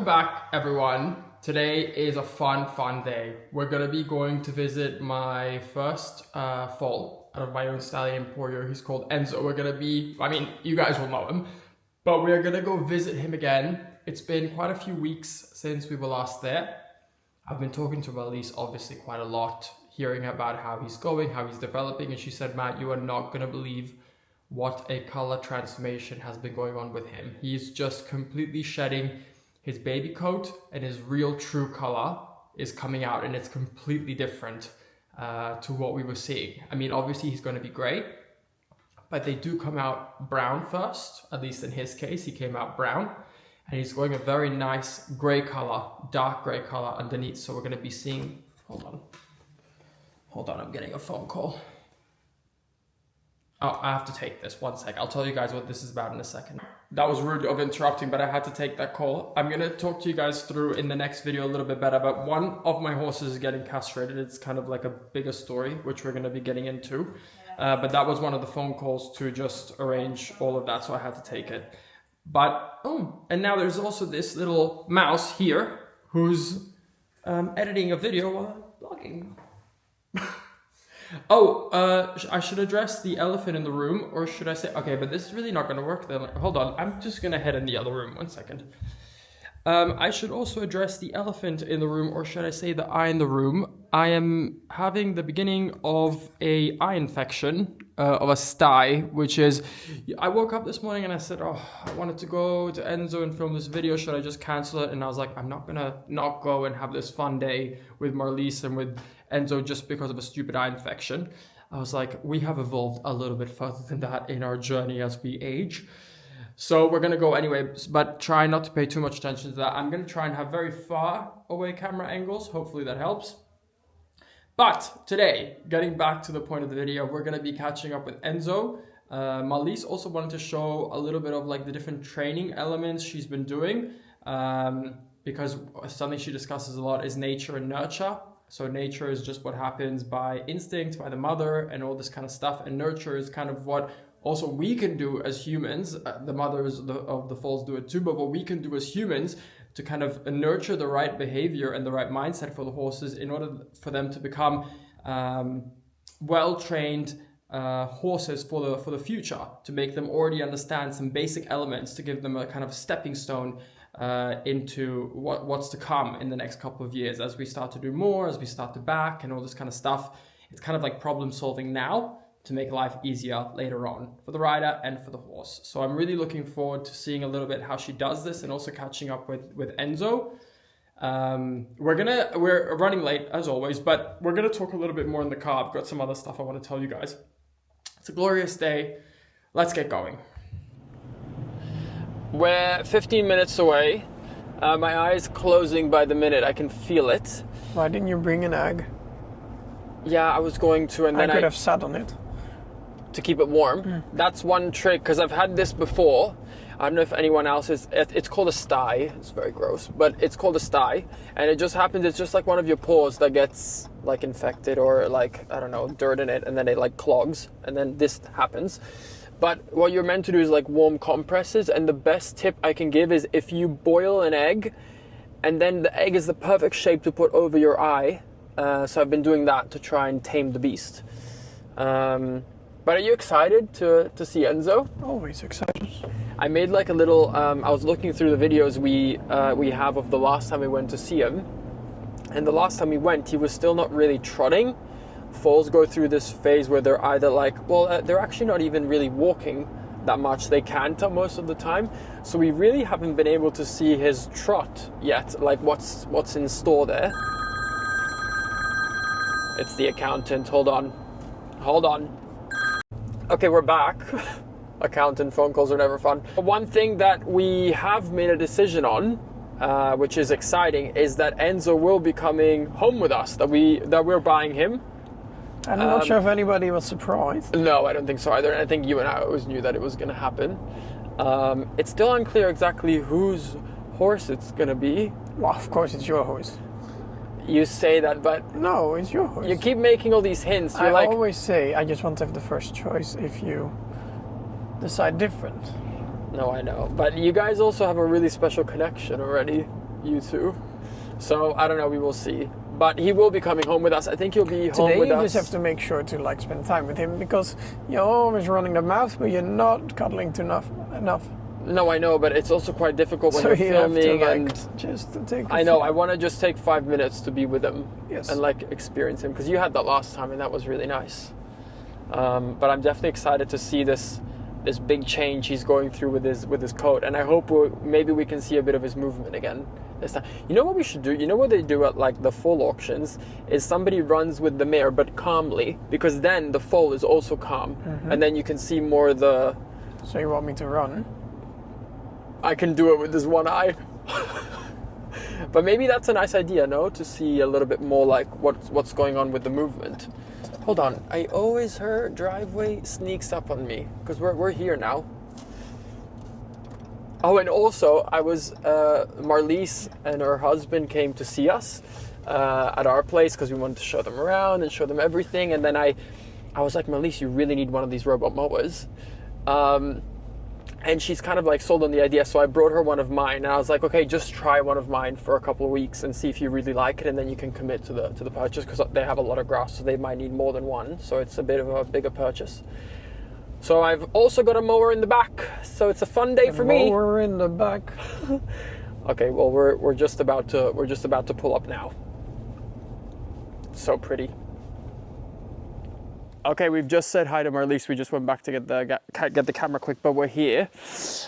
back, everyone. Today is a fun day. We're gonna be going to visit my first foal out of my own stallion emporium. He's called Enzo. We're gonna be, I mean, you guys will know him, but we're gonna go visit him again. It's been quite a few weeks since we were last there. I've been talking to 𝒋𝒐𝒍𝒍𝒐𝒘 obviously quite a lot, hearing about how he's going, how he's developing, and she said, Matt, you are not gonna believe what a color transformation has been going on with him. He's just completely shedding his baby coat, and his real true color is coming out, and it's completely different to what we were seeing. I mean, obviously he's going to be great, but they do come out brown first. At least in his case, he came out brown, and he's going a very nice gray color, dark gray color underneath. So we're going to be seeing, hold on, I'm getting a phone call. Oh, I have to take this, 1 sec. I'll tell you guys what this is about in a second. That was rude of interrupting, but I had to take that call. I'm gonna talk to you guys through in the next video a little bit better, but one of my horses is getting castrated. It's kind of like a bigger story, which we're gonna be getting into. But that was one of the phone calls to just arrange all of that, so I had to take it. But, oh, and now there's also this little mouse here who's editing a video while I'm vlogging. Oh, I should address the elephant in the room, or should I say, okay, but this is really not going to work then. Hold on, I'm just going to head in the other room, 1 second. I should also address the elephant in the room, or should I say the eye in the room. I am having the beginning of a eye infection, of a stye, which is, I woke up this morning and I said, oh, I wanted to go to Enzo and film this video, should I just cancel it? And I was like, I'm not going to not go and have this fun day with 𝒋𝒐𝒍𝒍𝒐𝒘 and with Enzo just because of a stupid eye infection. I was like, we have evolved a little bit further than that in our journey as we age. So we're going to go anyway, but try not to pay too much attention to that. I'm going to try and have very far away camera angles. Hopefully that helps. But today, getting back to the point of the video, we're going to be catching up with Enzo. 𝒋𝒐𝒍𝒍𝒐𝒘 also wanted to show a little bit of like the different training elements she's been doing. Because something she discusses a lot is nature and nurture. So nature is just what happens by instinct, by the mother and all this kind of stuff. And nurture is kind of what also we can do as humans. The mothers of the foals do it too, but what we can do as humans to kind of nurture the right behavior and the right mindset for the horses in order for them to become well-trained horses for the future, to make them already understand some basic elements, to give them a kind of stepping stone into what's to come in the next couple of years as we start to do more, as we start to back and all this kind of stuff. It's kind of like problem solving now to make life easier later on for the rider and for the horse. So I'm really looking forward to seeing a little bit how she does this and also catching up with Enzo. We're running late as always, but we're gonna talk a little bit more in the car. I've got some other stuff I want to tell you guys. It's a glorious day. Let's get going. We're 15 minutes away. My eye is closing by the minute. I can feel it. Why didn't you bring an egg? Yeah, I was going to, and then I could have sat on it. To keep it warm. That's one trick, because I've had this before. I don't know if anyone else is. It's called a stye. It's very gross, but it's called a stye, and it just happens. It's just like one of your paws that gets like infected or like, I don't know, dirt in it, and then it like clogs, and then this happens. But what you're meant to do is like warm compresses, and the best tip I can give is if you boil an egg, and then the egg is the perfect shape to put over your eye. So I've been doing that to try and tame the beast. But are you excited to see Enzo? Always excited. I made like a little, I was looking through the videos we have of the last time we went to see him. And the last time we went, he was still not really trotting. Foals go through this phase where they're either like, well, they're actually not even really walking that much. They canter most of the time. So we really haven't been able to see his trot yet, like what's in store there. It's the accountant. Hold on. Okay, we're back. Accountant phone calls are never fun. One thing that we have made a decision on, which is exciting, is that Enzo will be coming home with us, that we're buying him. I'm not sure if anybody was surprised. No, I don't think so either. And I think you and I always knew that it was going to happen. It's still unclear exactly whose horse it's going to be. Well, of course it's your horse. You say that, but... No, it's your horse. You keep making all these hints. You're I always say, I just want to have the first choice if you decide different. No, I know. But you guys also have a really special connection already. you two. So I don't know, we will see. But he will be coming home with us. I think he'll be home Today with you us. just have to make sure to like spend time with him because you're always running the mouth, but you're not cuddling to enough. No, I know, but it's also quite difficult when So you're you have to, filming like, and just to take. I know, I want to just take 5 minutes to be with him. Yes. And like experience him, because you had that last time and that was really nice. But I'm definitely excited to see this big change he's going through with his coat, and I hope maybe we can see a bit of his movement again this time. You know what we should do? You know what they do at like the foal auctions is somebody runs with the mare but calmly, because then the foal is also calm, and then you can see more the. So you want me to run? I can do it with this one eye. But maybe that's a nice idea, no? To see a little bit more like what's going on with the movement. Hold on, I always heard driveway sneaks up on me because we're here now. Oh, and also I was Marlies and her husband came to see us at our place because we wanted to show them around and show them everything. And then I was like, Marlies, you really need one of these robot mowers. And she's kind of like sold on the idea, so I brought her one of mine, and I was like, okay, just try one of mine for a couple of weeks and see if you really like it, and then you can commit to the purchase, because they have a lot of grass, so they might need more than one, so it's a bit of a bigger purchase. So I've also got a mower in the back, so it's a fun day for me. Mower in the back. Okay, well we're just about to pull up now. So pretty. Okay, we've just said hi to Marlies. We just went back to get the camera quick, but we're here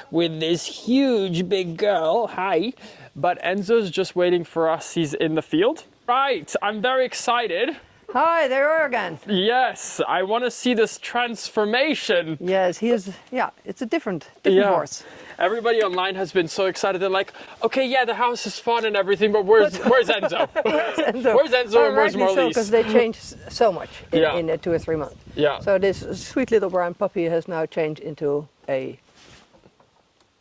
with this huge big girl. Hi. But Enzo's just waiting for us. He's in the field. Right, I'm very excited. Hi, there you are again. Yes, I want to see this transformation. Yes, he is. Yeah, it's a different horse. Everybody online has been so excited. They're like, okay, yeah, the house is fun and everything, but where's Enzo? Where's Enzo and where's Marlies? Because they changed so much in 2 or 3 months. Yeah. So this sweet little brown puppy has now changed into a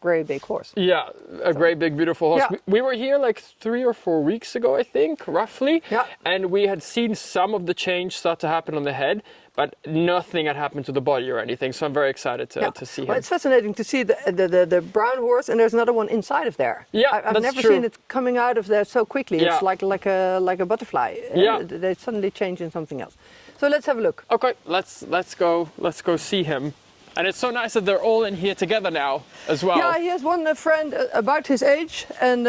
grey big horse. Yeah, a great big beautiful horse. Yeah. We were here like 3 or 4 weeks ago, I think, roughly. Yeah. And we had seen some of the change start to happen on the head, but nothing had happened to the body or anything. So I'm very excited to see him. Well, it's fascinating to see the brown horse, and there's another one inside of there. Yeah, I've that's never true. seen it coming out of there so quickly. Yeah. It's like a butterfly. Yeah. They suddenly change in something else. So let's have a look. Okay, let's go see him. And it's so nice that they're all in here together now as well. Yeah, he has one friend about his age, and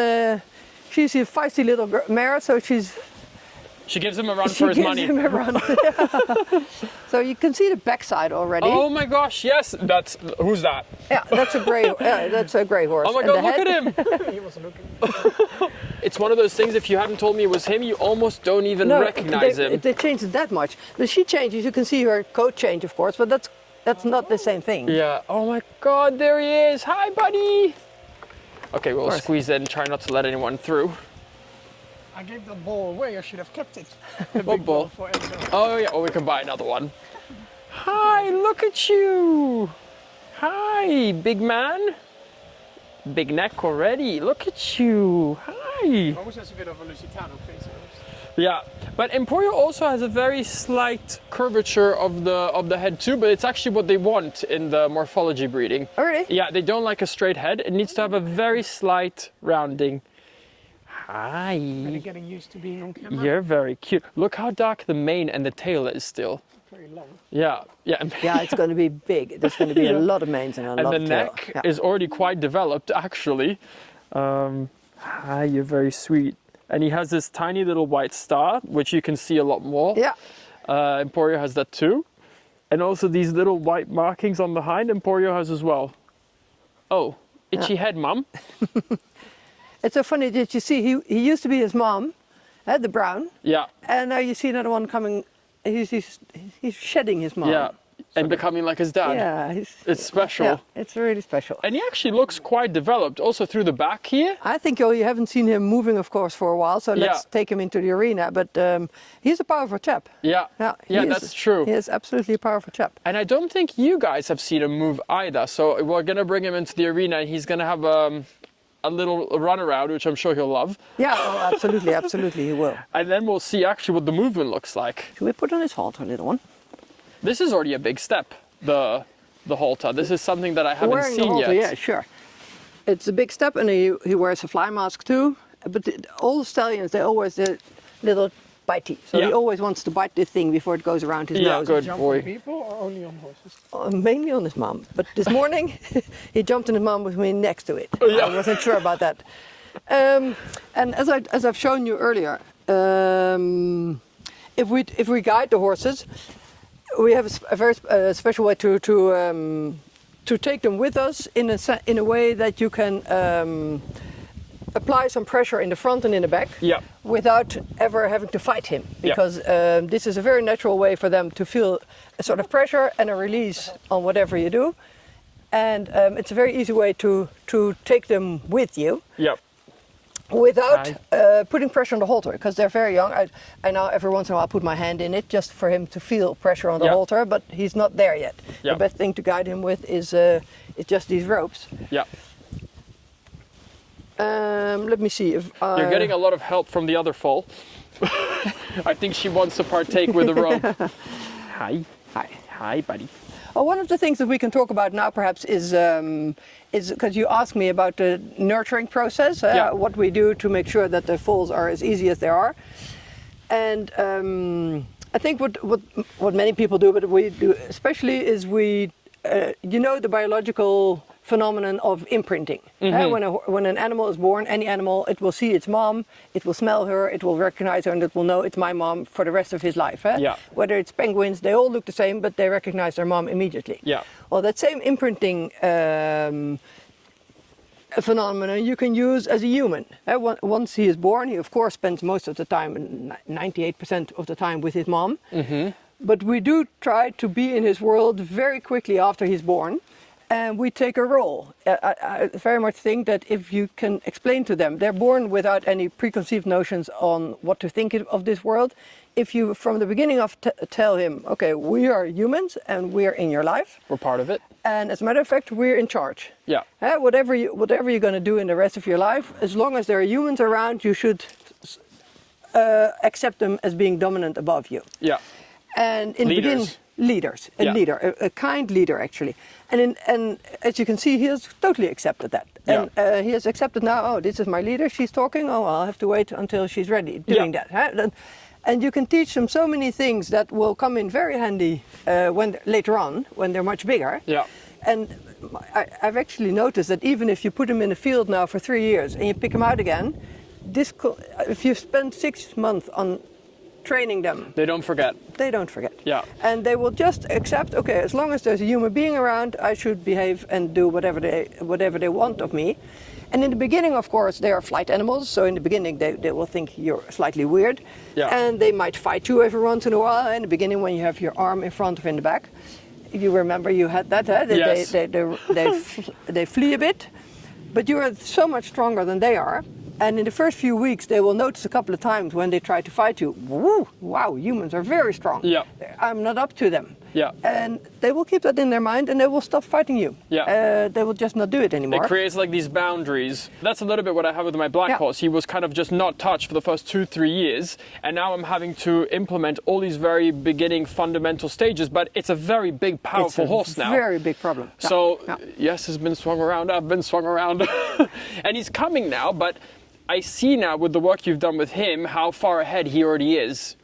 she's a feisty little mare, so She gives him a run for his money. She gives him a run. So you can see the backside already. Oh my gosh, yes, who's that? Yeah, that's a grey horse. Oh my And god, the look head- at him! He was looking. It's one of those things, if you hadn't told me it was him, you almost don't even recognize him. They changed it that much. The she changes, you can see her coat change, of course, but that's not the same thing. Yeah, oh my god, there he is. Hi, buddy. Okay, we'll squeeze in, try not to let anyone through. I gave the ball away. I should have kept it. What ball? For Enzo. Oh yeah, or we can buy another one. Hi, look at you. Hi, big man. Big neck already. Look at you. Hi. Almost has a bit of a Lusitano face. Yeah, but Emporio also has a very slight curvature of the head too, but it's actually what they want in the morphology breeding. Oh, really? Yeah, they don't like a straight head. It needs to have a very slight rounding. Hi. Are you getting used to being on camera? You're very cute. Look how dark the mane and the tail is still. Very long. Yeah, yeah. Yeah, it's going to be big. There's going to be a lot of manes and a lot And the of tail. neck Yeah. is already quite developed, actually. Hi, you're very sweet. And he has this tiny little white star, which you can see a lot more. Yeah. Emporio has that too. And also these little white markings on the hind, Emporio has as well. Oh, itchy head, mum. It's so funny that you see he used to be his mom, the brown, Yeah, and now you see another one coming. He's shedding his mom. yeah. And becoming like his dad. Yeah, It's special. Yeah, it's really special. And he actually looks quite developed, also through the back here. I think you haven't seen him moving, of course, for a while. So let's take him into the arena. But he's a powerful chap. Yeah, Yeah, that's true. He is absolutely a powerful chap. And I don't think you guys have seen him move either. So we're gonna bring him into the arena, and he's gonna have a little run around, which I'm sure he'll love. Yeah, oh, absolutely, absolutely, he will. And then we'll see actually what the movement looks like. Should we put on his halter, little one? This is already a big step, the halter. This is something that I haven't Wearing the seen halter, yet. yeah, sure. It's a big step, and he wears a fly mask too. but all stallions, they always a little bitey. So he always wants to bite the thing before it goes around his nose. Good Jump boy. on people or only on horses? Mainly on his mom. But this morning, he jumped on his mom with me next to it. I wasn't sure about that. And as I've shown you earlier, if we guide the horses, we have a very special way to take them with us in a way that you can apply some pressure in the front and in the back without ever having to fight him, because this is a very natural way for them to feel a sort of pressure and a release on whatever you do, and it's a very easy way to take them with you without putting pressure on the halter, because they're very young. I now every once in a while put my hand in it just for him to feel pressure on the halter, but he's not there yet. The best thing to guide him with is just these ropes. Let me see if You're getting a lot of help from the other foal. I think she wants to partake with the rope. Hi, buddy. One of the things that we can talk about now, perhaps, is because you asked me about the nurturing process, what we do to make sure that the foals are as easy as they are, and I think what many people do, but we do especially, is the biological phenomenon of imprinting. When an animal is born, any animal, it will see its mom, it will smell her, it will recognize her, and it will know it's my mom for the rest of his life. Whether it's penguins, they all look the same, but they recognize their mom immediately. Well, that same imprinting phenomenon you can use as a human. Once he is born, he of course spends most of the time, 98% of the time, with his mom. But we do try to be in his world very quickly after he's born. And we take a role. I very much think that if you can explain to them, they're born without any preconceived notions on what to think of this world. If you, from the beginning of, tell him, okay, we are humans and we are in your life. We're part of it. And as a matter of fact, we're in charge. Whatever you're going to do in the rest of your life, as long as there are humans around, you should accept them as being dominant above you. And in the beginning, leader, a kind leader actually. And as you can see, he has totally accepted that. And he has accepted now, oh, this is my leader, she's talking, oh, I'll have to wait until she's ready doing that. And you can teach them so many things that will come in very handy later on, when they're much bigger. And I've actually noticed that even if you put them in a field now for 3 years and you pick them out again, if you spend 6 months on training them, they don't forget. And they will just accept, okay, as long as there's a human being around, I should behave and do whatever they want of me. And in the beginning, of course, they are flight animals, so in the beginning they will think you're slightly weird, and they might fight you every once in a while. In the beginning, when you have your arm in front or in the back, you remember you had that, they flee a bit, but you are so much stronger than they are. And in the first few weeks, they will notice a couple of times when they try to fight you, woo, wow, humans are very strong. I'm not up to them. And they will keep that in their mind and they will stop fighting you. They will just not do it anymore. It creates like these boundaries. That's a little bit what I have with my black horse. He was kind of just not touched for the first 2-3 years. And now I'm having to implement all these very beginning fundamental stages. But it's a very big, powerful horse now. Very big problem. So yes, has been swung around. I've been swung around. And he's coming now, but I see now with the work you've done with him how far ahead he already is,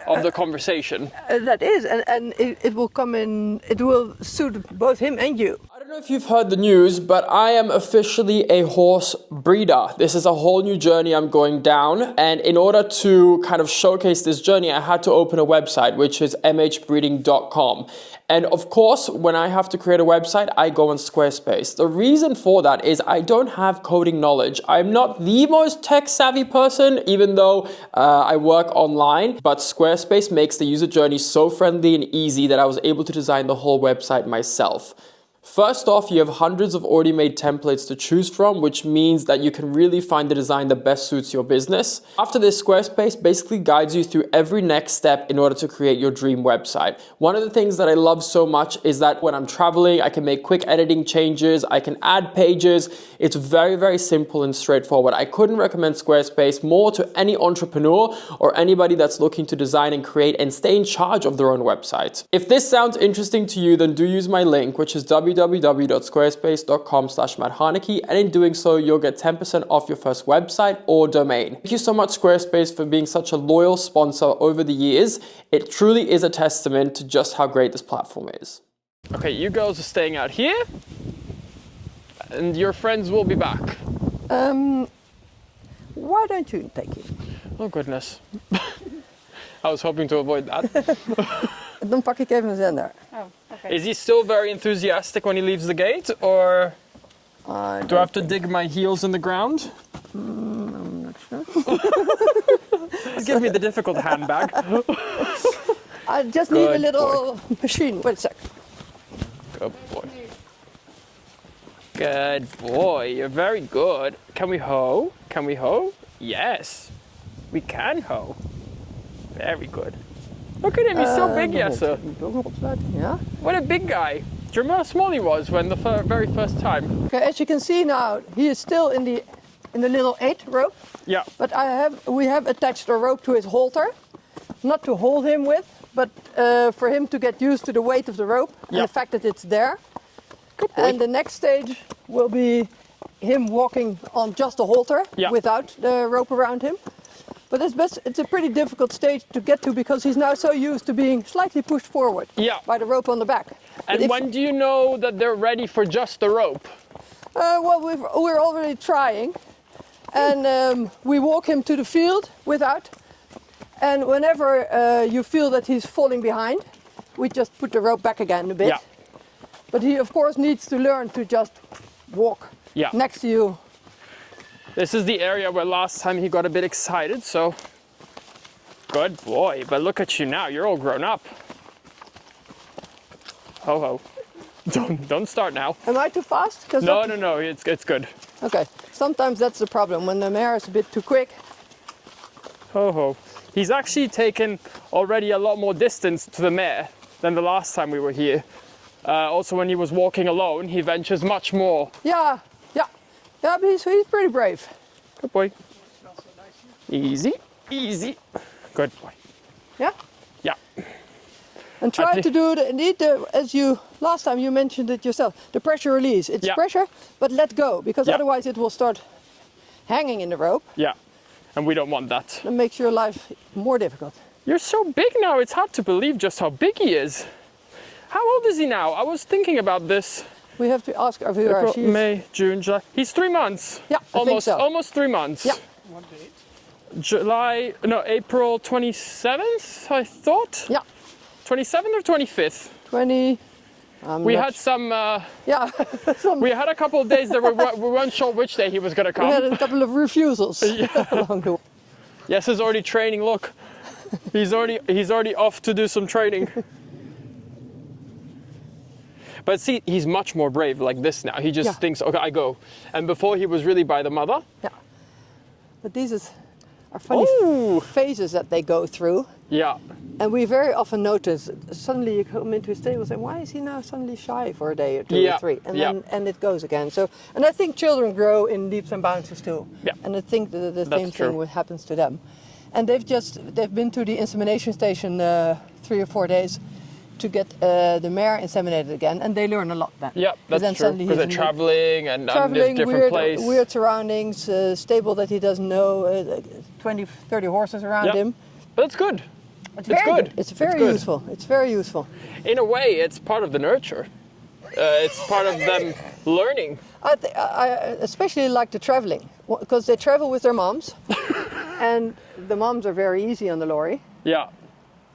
of the conversation. That is, and it will come in, it will suit both him and you. I don't know if you've heard the news, but I am officially a horse breeder. This is a whole new journey I'm going down. And in order to kind of showcase this journey, I had to open a website, which is mhbreeding.com. And of course, when I have to create a website, I go on Squarespace. The reason for that is I don't have coding knowledge. I'm not the most tech savvy person, even though I work online, but Squarespace makes the user journey so friendly and easy that I was able to design the whole website myself. First off, you have hundreds of already made templates to choose from, which means that you can really find the design that best suits your business. After this, Squarespace basically guides you through every next step in order to create your dream website. One of the things that I love so much is that when I'm traveling, I can make quick editing changes, I can add pages. It's very, very simple and straightforward. I couldn't recommend Squarespace more to any entrepreneur or anybody that's looking to design and create and stay in charge of their own website. If this sounds interesting to you, then do use my link, which is www.mhbreeding.com. www.squarespace.com/MattHarnacke, and in doing so, you'll get 10% off your first website or domain. Thank you so much, Squarespace, for being such a loyal sponsor over the years. It truly is a testament to just how great this platform is. Okay, you girls are staying out here, and your friends will be back. Why don't you take it? Oh goodness. I was hoping to avoid that. Dan pak ik even een zender. Oh, okay. Is he still very enthusiastic when he leaves the gate, or do I have to dig my heels in the ground? I'm not sure. Give me the difficult handbag. I just need a Good little machine. Wait a sec. Good boy. Good boy, you're very good. Can we hoe? Can we hoe? Yes, we can hoe. Very good. Look at him, he's so big, Jesse. Yeah. What a big guy. Do you remember how small he was when the very first time? Okay, as you can see now, he is still in the little 8 rope. Yeah. But we have attached a rope to his halter, not to hold him with, but for him to get used to the weight of the rope and the fact that it's there. Good boy. And the next stage will be him walking on just the halter without the rope around him. But it's a pretty difficult stage to get to because he's now so used to being slightly pushed forward by the rope on the back. And when do you know that they're ready for just the rope? Well, we're already trying. And we walk him to the field without. And whenever you feel that he's falling behind, we just put the rope back again a bit. Yeah. But he, of course, needs to learn to just walk next to you. This is the area where last time he got a bit excited, so good boy. But look at you now, you're all grown up. Ho ho. Don't start now. Am I too fast? No, it's good. Okay, sometimes that's the problem, when the mare is a bit too quick. Ho ho. He's actually taken already a lot more distance to the mare than the last time we were here. Also, when he was walking alone, he ventures much more. Yeah, but he's pretty brave. Good boy. Easy, easy. Good boy. Yeah? Yeah. And try to do as you last time you mentioned it yourself, the pressure release. It's pressure, but let go, because otherwise it will start hanging in the rope. Yeah, and we don't want that. It makes your life more difficult. You're so big now, it's hard to believe just how big he is. How old is he now? I was thinking about this. We have to ask our viewer. April, May, June, July. He's 3 months. Yeah, I think so. Almost 3 months. Yeah. What date? April 27th, I thought. Yeah. 27th or 25th? 20. We had some. We had a couple of days that we weren't sure which day he was going to come. We had a couple of refusals along the way. Yes, he's already training. Look, he's already off to do some training. But see, he's much more brave like this now. He just thinks, okay, I go. And before he was really by the mother. Yeah. But these are funny phases that they go through. Yeah. And we very often notice, suddenly you come into a stable and say, why is he now suddenly shy for a day or 2 or 3? And it goes again. So, and I think children grow in leaps and bounds too. Yeah. And I think the same thing happens to them. And they've been to the insemination station 3 or 4 days to get the mare inseminated again, and they learn a lot then. Yeah, that's true, because they're traveling and different place. Weird surroundings, stable that he doesn't know, 20, 30 horses around him. But it's good. It's good. It's very useful. It's very useful. In a way, it's part of the nurture. It's part of them learning. I especially like the traveling, because they travel with their moms, and the moms are very easy on the lorry. Yeah.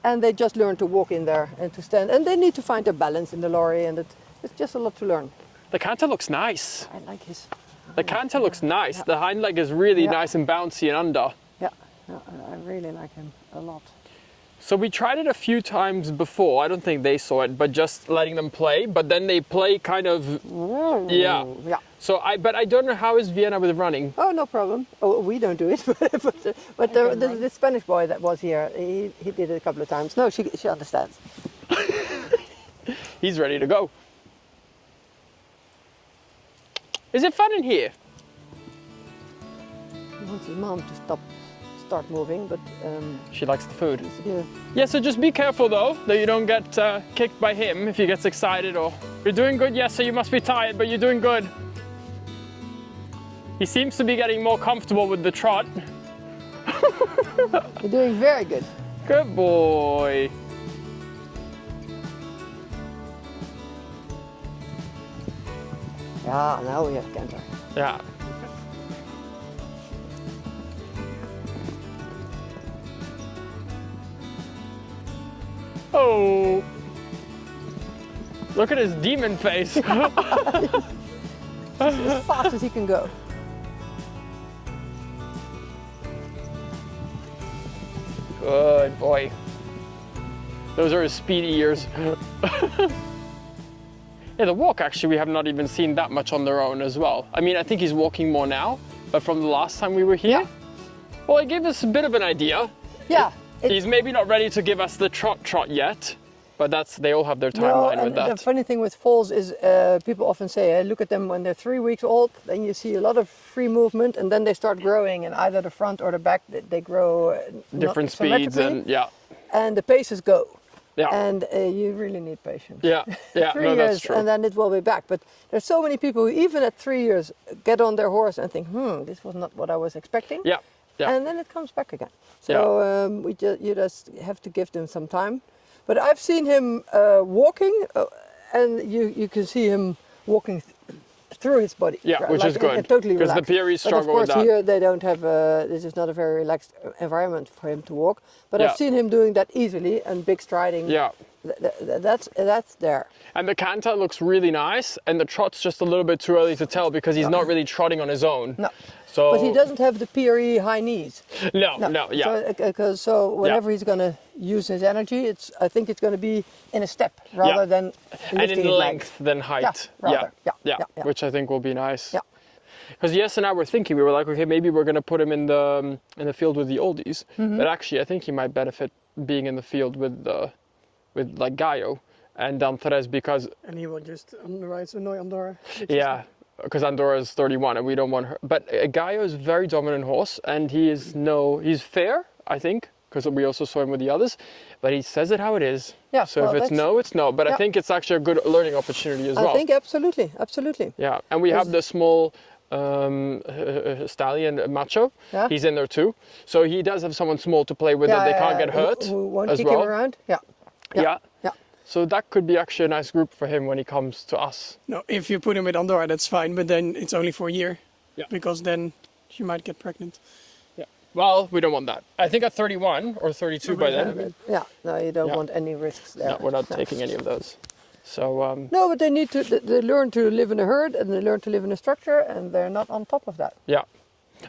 And they just learn to walk in there and to stand. And they need to find their balance in the lorry, and it's just a lot to learn. The canter looks nice. I like his. The canter looks nice. Yeah. The hind leg is really nice and bouncy and under. Yeah, I really like him a lot. So we tried it a few times before. I don't think they saw it, but just letting them play. But then they play kind of, yeah. So but I don't know how is Vienna with running. Oh, no problem. Oh, we don't do it, but the Spanish boy that was here, he did it a couple of times. No, she understands. He's ready to go. Is it fun in here? He wants his mom to start moving, but She likes the food. yeah. Yeah, so just be careful though, that you don't get kicked by him if he gets excited or... You're doing good, yes, so you must be tired, but you're doing good. He seems to be getting more comfortable with the trot. You're doing very good. Good boy. Yeah, now we have canter. Yeah. Oh. Look at his demon face. As fast as he can go. Good boy. Those are his speedy ears. Yeah, the walk actually we have not even seen that much on their own as well. I mean, I think he's walking more now, but from the last time we were here, well, it gave us a bit of an idea. Yeah. He's maybe not ready to give us the trot yet, but they all have their timeline with that. The funny thing with foals is people often say, look at them when they're 3 weeks old, then you see a lot of free movement, and then they start growing, and either the front or the back, they grow Different speeds and and the paces go. Yeah. And you really need patience. Yeah, 3 no, years, that's true. and then it will be back. But there's so many people who even at 3 years get on their horse and think, this was not what I was expecting. Yeah, yeah. And then it comes back again. So you just have to give them some time. But I've seen him walking, and you can see him walking through his body. Yeah, which is good. Totally because the relaxed. Pyrenees struggle but with of course that. here they don't have, this is not a very relaxed environment for him to walk. But Yeah. I've seen him doing that easily and big striding. Yeah. That's there. And the canter looks really nice, and the trot's just a little bit too early to tell because he's not really trotting on his own. No. So But he doesn't have the PRE high knees. No, yeah. So whenever he's going to use his energy, I think it's going to be in a step rather than lifting and in his legs. length than height. rather. Yeah. Which I think will be nice. Yeah. Because Yes and I were thinking, we were like, okay, maybe we're going to put him in the field with the oldies. But actually, I think he might benefit being in the field with like Gaio and 𝒂𝒏𝒆𝒚 because And he will just annoy Andorra. yeah. Because Andorra is 31 and we don't want her. But Gaio is a very dominant horse and he's fair, I think, because we also saw him with the others, but he says it how it is. Yeah, so well, if it's no, it's no. But I yeah. think it's actually a good learning opportunity as well. I think absolutely. Yeah, and we have the small stallion macho. Yeah. He's in there too. So he does have someone small to play with that they can't get hurt Who won't as kick well. him around. Yeah. Yeah. Yeah. So that could be actually a nice group for him when he comes to us. No, if you put him with Andorra, that's fine, but then it's only for a year. Yeah. Because then she might get pregnant. Yeah. Well, we don't want that. I think at 31 or 32 by then. Yeah. No, you don't want any risks there. No, we're not taking any of those. So No, but they need to. They learn to live in a herd and they learn to live in a structure, and they're not on top of that. yeah.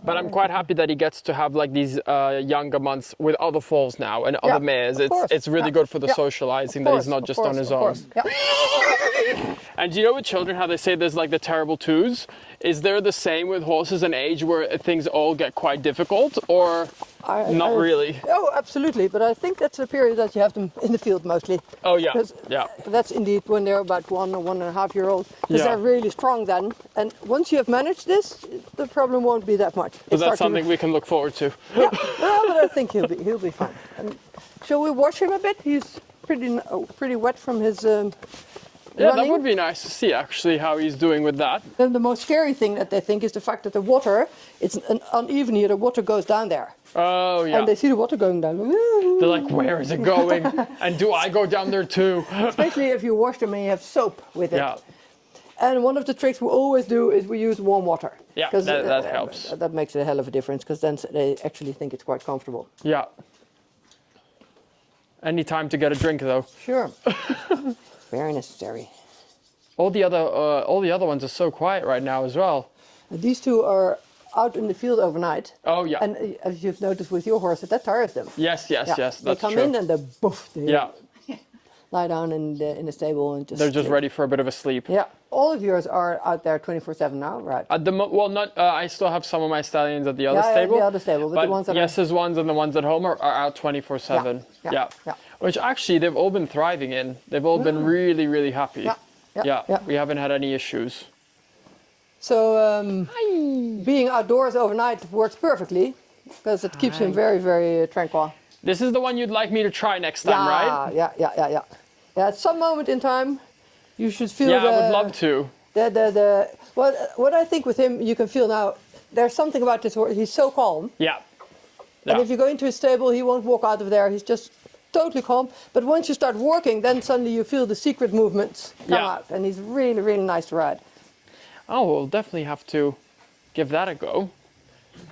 But I'm quite happy that he gets to have like these younger months with other foals now and other mares. It's really good for the socializing that he's not just on his own. Yeah. And do you know with children how they say there's like the terrible twos? Is there the same with horses and age where things all get quite difficult or not really? Oh, absolutely. But I think that's a period that you have them in the field mostly. Oh yeah, 'Cause yeah. That's indeed when they're about 1 or 1.5 year old. Because Yeah. they're really strong then. And once you have managed this, the problem won't be that much. So that's something we can look forward to. Yeah, well, but I think he'll be fine. And shall we wash him a bit? He's pretty wet from his Yeah, running. that would be nice to see actually how he's doing with that. Then the most scary thing that they think is the fact that the water, it's uneven here, the water goes down there. Oh yeah. And they see the water going down. They're like, where is it going? And do I go down there too? Especially if you wash them and you have soap with it. Yeah. And one of the tricks we always do is we use warm water. Yeah, 'Cause, that helps. That makes a hell of a difference because then they actually think it's quite comfortable. Yeah. Any time to get a drink though. Sure. Very necessary. All the other ones are so quiet right now as well. These two are out in the field overnight. Oh yeah. And as you've noticed with your horse, that tires them. Yes, Yeah. that's They come true. in and they boof. They Yeah, lie down in the stable and just. they're just ready for a bit of a sleep. Yeah. All of yours are out there 24/7 now, right? At the well, not. I still have some of my stallions at the other Yeah, stable. the other stable, but the ones that are- Yes's ones and the ones at home are out 24/7. Yeah. Which actually they've all been thriving in. They've all been really, really happy. Yeah. We haven't had any issues. So being outdoors overnight works perfectly. because it keeps him very, very tranquil. This is the one you'd like me to try next time, right? Yeah. Yeah, at some moment in time, you should feel I would love to. What I think with him, you can feel now, there's something about this where he's so calm. Yeah. And if you go into his stable, he won't walk out of there. He's just totally calm. But once you start working, then suddenly you feel the secret movements come out. And he's really, really nice to ride. Oh, we'll definitely have to give that a go.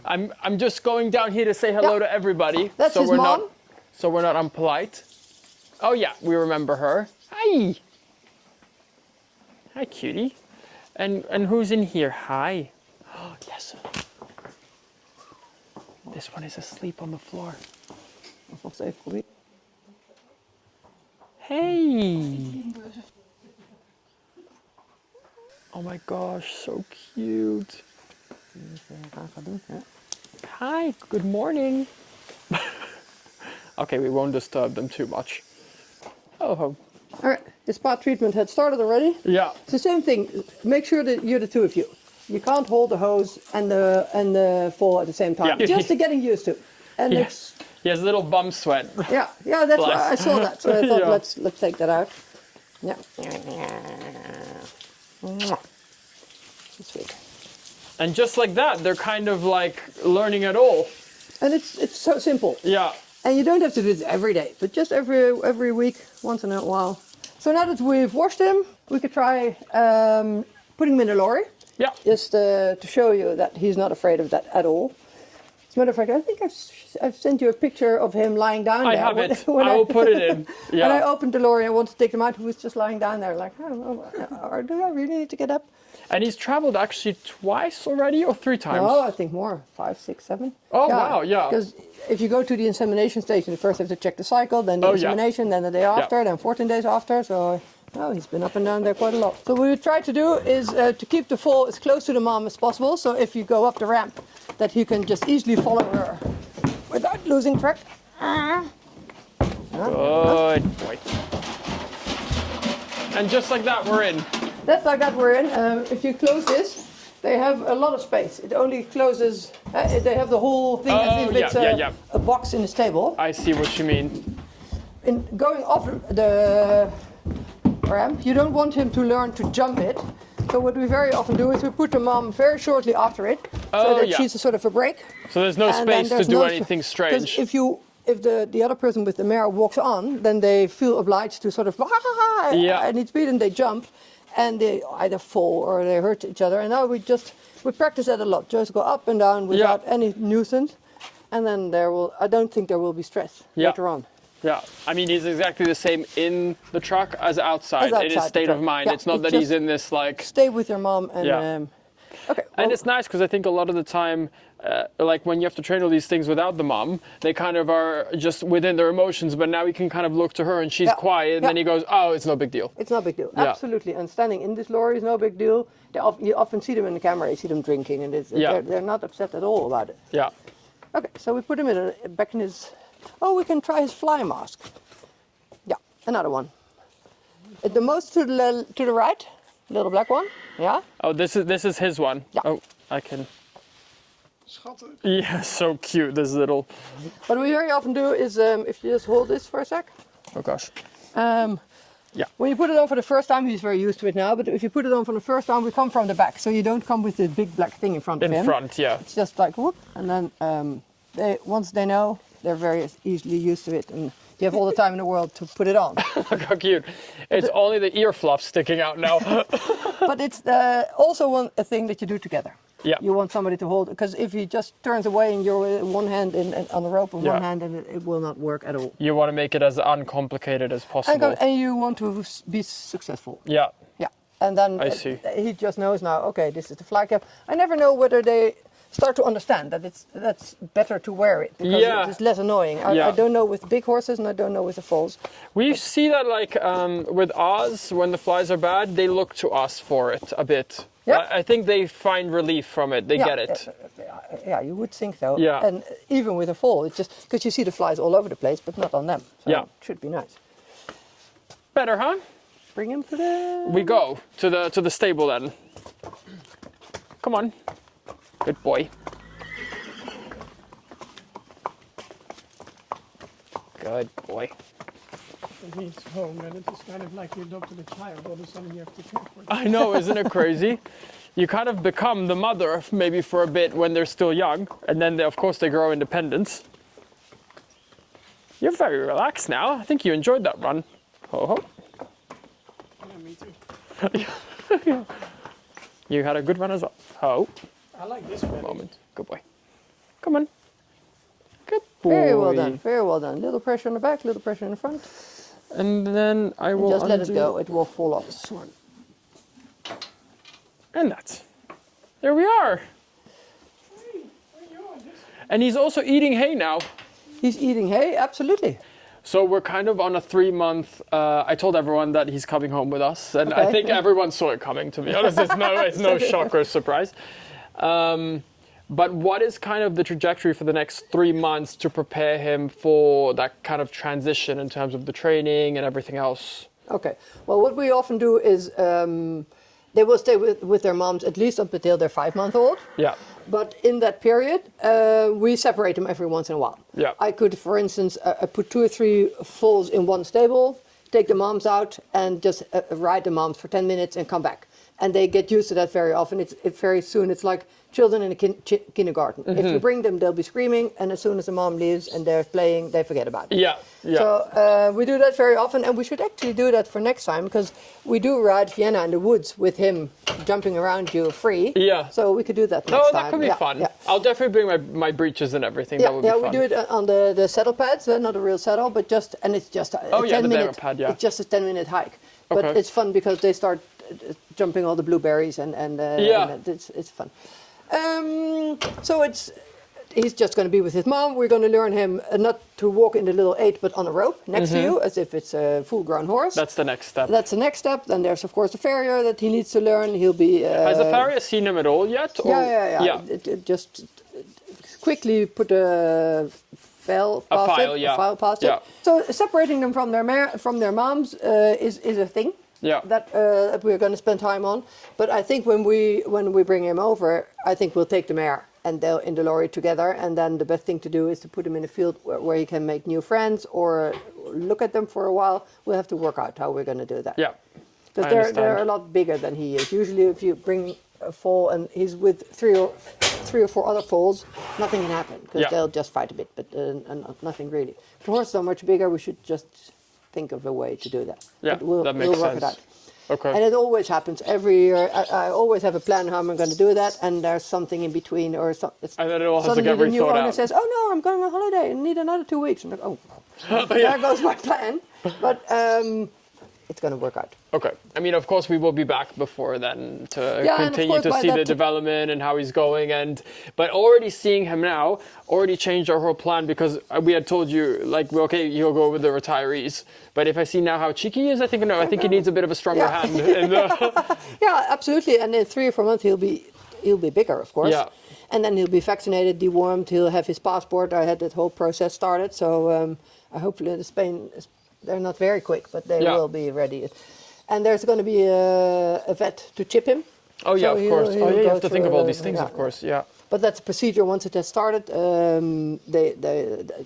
I'm just going down here to say hello to everybody. That's his mom. So we're not unpolite. Oh yeah, we remember her. Hi. Hi, cutie. And who's in here? Hi. Oh, yes. This one is asleep on the floor. Hey. Oh my gosh, so cute. Hi, good morning. Okay, we won't disturb them too much. Oh. All right, the spa treatment had started already. Yeah. It's the same thing. Make sure that you're the two of you. You can't hold the hose and the foal at the same time. Yeah. Just to getting used to. And it's he has a little bum sweat. yeah, that's why I saw that. So I thought let's take that out. Yeah. Sweet. And just like that, they're kind of like learning it all. And it's so simple. Yeah. And you don't have to do this every day, but just every week, once in a while. So now that we've washed him, we could try putting him in a lorry. Yeah. Just to show you that he's not afraid of that at all. As a matter of fact, I think I've sent you a picture of him lying down there. I have it. I will put it in. Yeah. When I opened the lorry and wanted to take him out, he was just lying down there like, or do I really need to get up? And he's traveled actually twice already or 3 times? No, I think more. 5, 6, 7. Oh, wow, yeah. Because if you go to the insemination station, you first have to check the cycle, then the insemination, then the day after, then 14 days after. So, he's been up and down there quite a lot. So what we try to do is to keep the foal as close to the mom as possible. So if you go up the ramp, that you can just easily follow her without losing track. Good boy. And just like that, we're in. That's like that we're in. If you close this, they have a lot of space. It only closes, they have the whole thing as if it's a box in a stable. I see what you mean. In going off the ramp, you don't want him to learn to jump it. So what we very often do is we put the mom very shortly after it, so that she's a sort of a break. So there's no space to do anything strange. Because if the other person with the mare walks on, then they feel obliged to sort of at its speed and they jump. And they either fall or they hurt each other. And now we practice that a lot. Just go up and down without any nuisance. And then I don't think there will be stress later on. Yeah, I mean, he's exactly the same in the truck as outside. In his state of mind. It's not that he's in this like... Stay with your mom and... okay. Well, and it's nice because I think a lot of the time, like when you have to train all these things without the mom, they kind of are just within their emotions, but now we can kind of look to her and she's quiet and then he goes, oh, it's no big deal. It's no big deal, absolutely. And standing in this lorry is no big deal. You often see them in the camera, you see them drinking and they're not upset at all about it. Yeah. Okay, so we put him back in his... Oh, we can try his fly mask. Yeah, another one. The most to the right, little black one. Yeah. Oh, this is his one. Yeah. Oh, I can. Schattig. Yeah, so cute. This little. What we very often do is if you just hold this for a sec. Oh gosh. Yeah. When you put it on for the first time, he's very used to it now. But if you put it on for the first time, we come from the back, so you don't come with the big black thing in front of him. In front, yeah. It's just like whoop, and then once they know, they're very easily used to it, and you have all the time in the world to put it on. Look how cute. It's only the ear fluff sticking out now. But it's also a thing that you do together. Yeah. You want somebody to hold, because if he just turns away and you're with one hand on the rope and one hand, and it will not work at all. You want to make it as uncomplicated as possible. And you want to be successful. Yeah. Yeah. And then I see. He just knows now, okay, this is the fly cap. I never know whether they start to understand that that's better to wear it, because it's less annoying. I don't know with big horses and I don't know with the foals. We see that like with Oz, when the flies are bad, they look to us for it a bit. Yeah. I think they find relief from it. They get it. Yeah, you would think so. Yeah. And even with a foal, it's just because you see the flies all over the place, but not on them. So it should be nice. Better, huh? Bring him to the... We go to the stable then. Come on. Good boy. Good boy. When he's home, and it's kind of like you adopted a child. All of a sudden, you have to care for it. I know, isn't it crazy? You kind of become the mother maybe for a bit when they're still young, and then of course they grow independence. You're very relaxed now. I think you enjoyed that run. Ho ho. Yeah, me too. You had a good run as well. Ho. I like this one. Moment. Good boy. Come on. Good boy. Very well done. Very well done. Little pressure on the back, little pressure in the front. And then I will Just let it go. It will fall off. this one. And that's. There we are. And he's also eating hay now. He's eating hay, absolutely. So we're kind of on a 3-month, I told everyone that he's coming home with us, and I think everyone saw it coming, to be honest. It's no shock or surprise. But what is kind of the trajectory for the next 3 months to prepare him for that kind of transition in terms of the training and everything else? Okay. Well, what we often do is they will stay with their moms at least up until they're 5-month-old. Yeah. But in that period, we separate them every once in a while. Yeah. I could, for instance, put 2 or 3 foals in one stable, take the moms out, and just ride the moms for 10 minutes and come back. And they get used to that very often. It's very soon. It's like children in a kindergarten. If you bring them, they'll be screaming, and as soon as the mom leaves and they're playing, they forget about it. Yeah. So we do that very often, and we should actually do that for next time, because we do ride Vienna in the woods with him jumping around you free. Yeah. So we could do that next time. That could be fun. Yeah. I'll definitely bring my breeches and everything. Yeah, That would be fun. we do it on the saddle pads, not a real saddle, but it's just a 10-minute. Pad, yeah. It's just a 10-minute hike, but it's fun because they start jumping all the blueberries and it's fun. So he's just going to be with his mom. We're going to learn him not to walk in the little 8, but on a rope next to you, as if it's a full-grown horse. That's the next step. That's the next step. Then there's, of course, the farrier that he needs to learn. He'll be... Has the farrier seen him at all yet? Or? Yeah. It just quickly put a file past it. So separating them from their moms is a thing. Yeah. That we're going to spend time on. But I think when we bring him over, I think we'll take the mare and they'll in the lorry together. And then the best thing to do is to put him in a field where he can make new friends or look at them for a while. We'll have to work out how we're going to do that. Yeah. Because they're a lot bigger than he is. Usually, if you bring a foal and he's with three or four other foals, nothing can happen because they'll just fight a bit, but nothing really. If the horses are much bigger, we should just think of a way to do that. Yeah, that makes sense. Work it out. Okay. And it always happens every year. I always have a plan how I'm going to do that, and there's something in between, or something. And then it all has to suddenly get the new rethought owner out. says, "Oh no, I'm going on holiday and need another 2 weeks." I'm like, "Oh, there goes my plan." But it's going to work out. Okay. I mean, of course, we will be back before then to continue to by see the development and how he's going. But already seeing him now already changed our whole plan because we had told you, like, okay, he'll go with the retirees. But if I see now how cheeky he is, I think he needs a bit of a stronger hand. Yeah, absolutely. And in 3 or 4 months, he'll be bigger, of course. Yeah. And then he'll be vaccinated, dewormed. He'll have his passport. I had that whole process started. So hopefully Spain, they're not very quick, but they will be ready. And there's going to be a vet to chip him. Oh, yeah, so of course. You have to think of all these things, things, of course, yeah. But that's a procedure. Once it has started,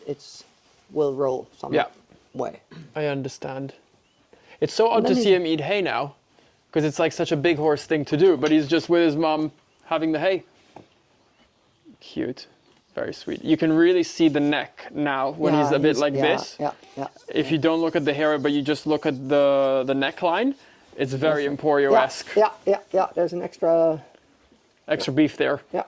it will roll some way. I understand. It's so odd to see him eat hay now, because it's like such a big horse thing to do, but he's just with his mom having the hay. Cute. Very sweet. You can really see the neck now when he's a bit like this. Yeah. If you don't look at the hair, but you just look at the neckline, it's very Emporio-esque. Yeah. There's an extra beef there. Yeah.